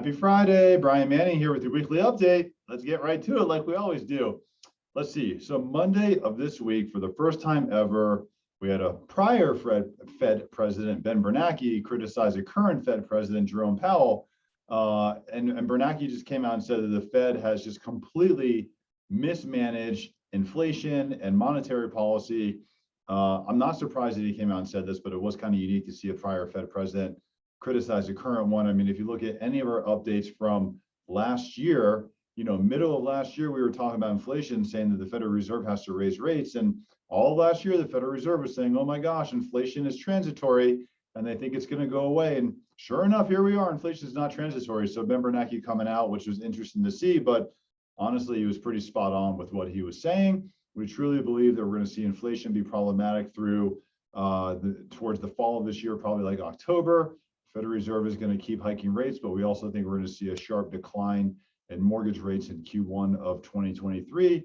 Happy Friday, Brian Manning here with your weekly update. Let's get right to it like we always do. Let's see. So Monday of this week, for the first time ever, we had a prior Fed president, Ben Bernanke, criticize the current Fed president, Jerome Powell. And Bernanke just came out and said that the Fed has just completely mismanaged inflation and monetary policy. I'm not surprised that he came out and said this, but it was kind of unique to see a prior Fed president criticize the current one. I mean, if you look at any of our updates from last year, middle of last year, we were talking about inflation, saying that the Federal Reserve has to raise rates. And all last year, the Federal Reserve was saying, oh my gosh, inflation is transitory, and they think it's going to go away. And sure enough, here we are. Inflation is not transitory. So Ben Bernanke coming out, which was interesting to see, but honestly, he was pretty spot on with what he was saying. We truly believe that we're going to see inflation be problematic through towards the fall of this year, probably like October. Federal Reserve is going to keep hiking rates, but we also think we're going to see a sharp decline in mortgage rates in Q1 of 2023,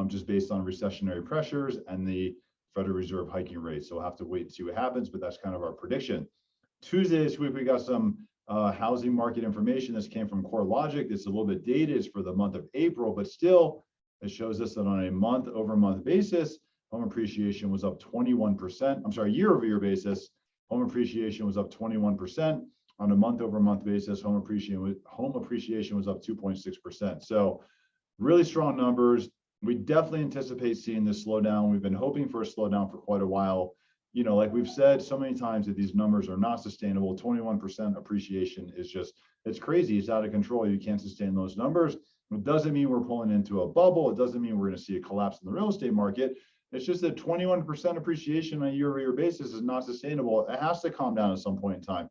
just based on recessionary pressures and the Federal Reserve hiking rates. So we'll have to wait and see what happens, but that's kind of our prediction. Tuesday this week, we got some housing market information. This came from CoreLogic. It's a little bit dated. It's for the month of April, but still, it shows us that on a month-over-month basis, home appreciation was up 21%. I'm sorry, year-over-year basis, home appreciation was up 21%. On a month-over-month basis, home appreciation was up 2.6%. So really strong numbers. We definitely anticipate seeing this slowdown. We've been hoping for a slowdown for quite a while. Like we've said so many times that these numbers are not sustainable. 21% appreciation is just, it's crazy. It's out of control. You can't sustain those numbers. It doesn't mean we're pulling into a bubble. It doesn't mean we're going to see a collapse in the real estate market. It's just that 21% appreciation on a year-over-year basis is not sustainable. It has to calm down at some point in time.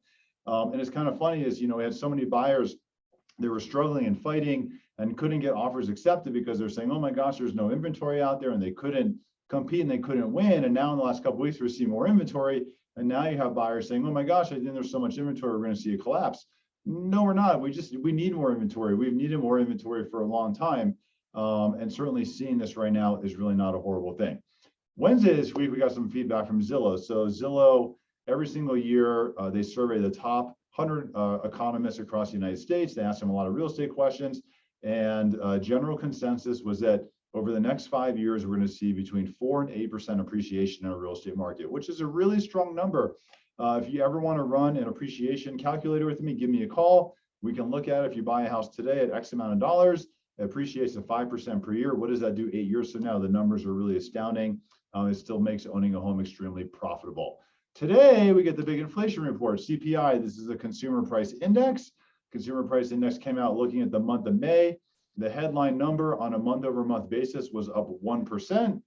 And it's kind of funny is, we had so many buyers that were struggling and fighting and couldn't get offers accepted because they're saying, oh my gosh, there's no inventory out there, and they couldn't compete and they couldn't win. And now in the last couple of weeks, we're seeing more inventory. And now you have buyers saying, oh my gosh, I think there's so much inventory, we're going to see a collapse. No, we're not. We need more inventory. We've needed more inventory for a long time. And certainly seeing this right now is really not a horrible thing. Wednesday this week, we got some feedback from Zillow. So Zillow, every single year, they survey the top 100 economists across the United States. They ask them a lot of real estate questions. And general consensus was that over the next 5 years, we're going to see between 4 and 8% appreciation in our real estate market, which is a really strong number. If you ever want to run an appreciation calculator with me, give me a call. We can look at it. If you buy a house today at X amount of dollars, it appreciates at 5% per year. What does that do 8 years from now? The numbers are really astounding. It still makes owning a home extremely profitable. Today, we get the big inflation report, CPI. This is the Consumer Price Index. Consumer Price Index came out looking at the month of May. The headline number on a month-over-month basis was up 1%,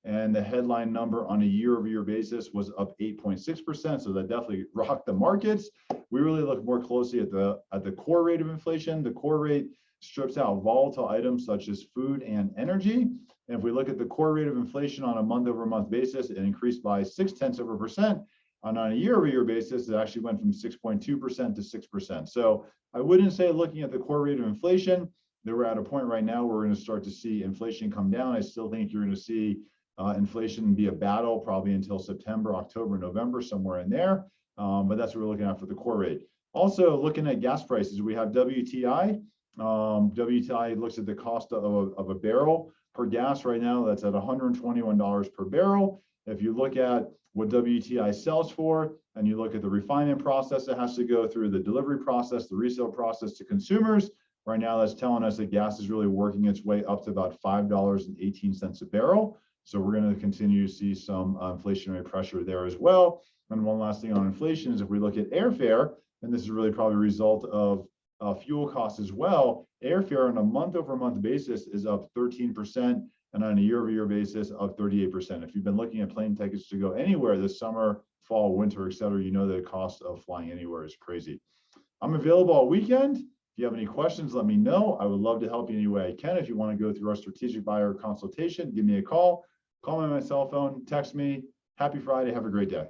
and the headline number on a year-over-year basis was up 8.6%. So that definitely rocked the markets. We really look more closely at the core rate of inflation. The core rate strips out volatile items such as food and energy. And if we look at the core rate of inflation on a month-over-month basis, it increased by 0.6%. And on a year-over-year basis, it actually went from 6.2% to 6%. So I wouldn't say looking at the core rate of inflation that we're at a point right now where we're going to start to see inflation come down. I still think you're going to see inflation be a battle probably until September, October, November, somewhere in there. But that's what we're looking at for the core rate. Also, looking at gas prices, we have WTI. WTI looks at the cost of a barrel per gas right now. That's at $121 per barrel. If you look at what WTI sells for, and you look at the refinement process that has to go through, the delivery process, the resale process to consumers, right now that's telling us that gas is really working its way up to about $5.18 a barrel. So we're going to continue to see some inflationary pressure there as well. And one last thing on inflation is if we look at airfare, and this is really probably a result of fuel costs as well, airfare on a month-over-month basis is up 13%, and on a year-over-year basis up 38%. If you've been looking at plane tickets to go anywhere this summer, fall, winter, et cetera, you know the cost of flying anywhere is crazy. I'm available all weekend. If you have any questions, let me know. I would love to help you any way I can. If you want to go through our strategic buyer consultation, give me a call. Call me on my cell phone, text me. Happy Friday. Have a great day.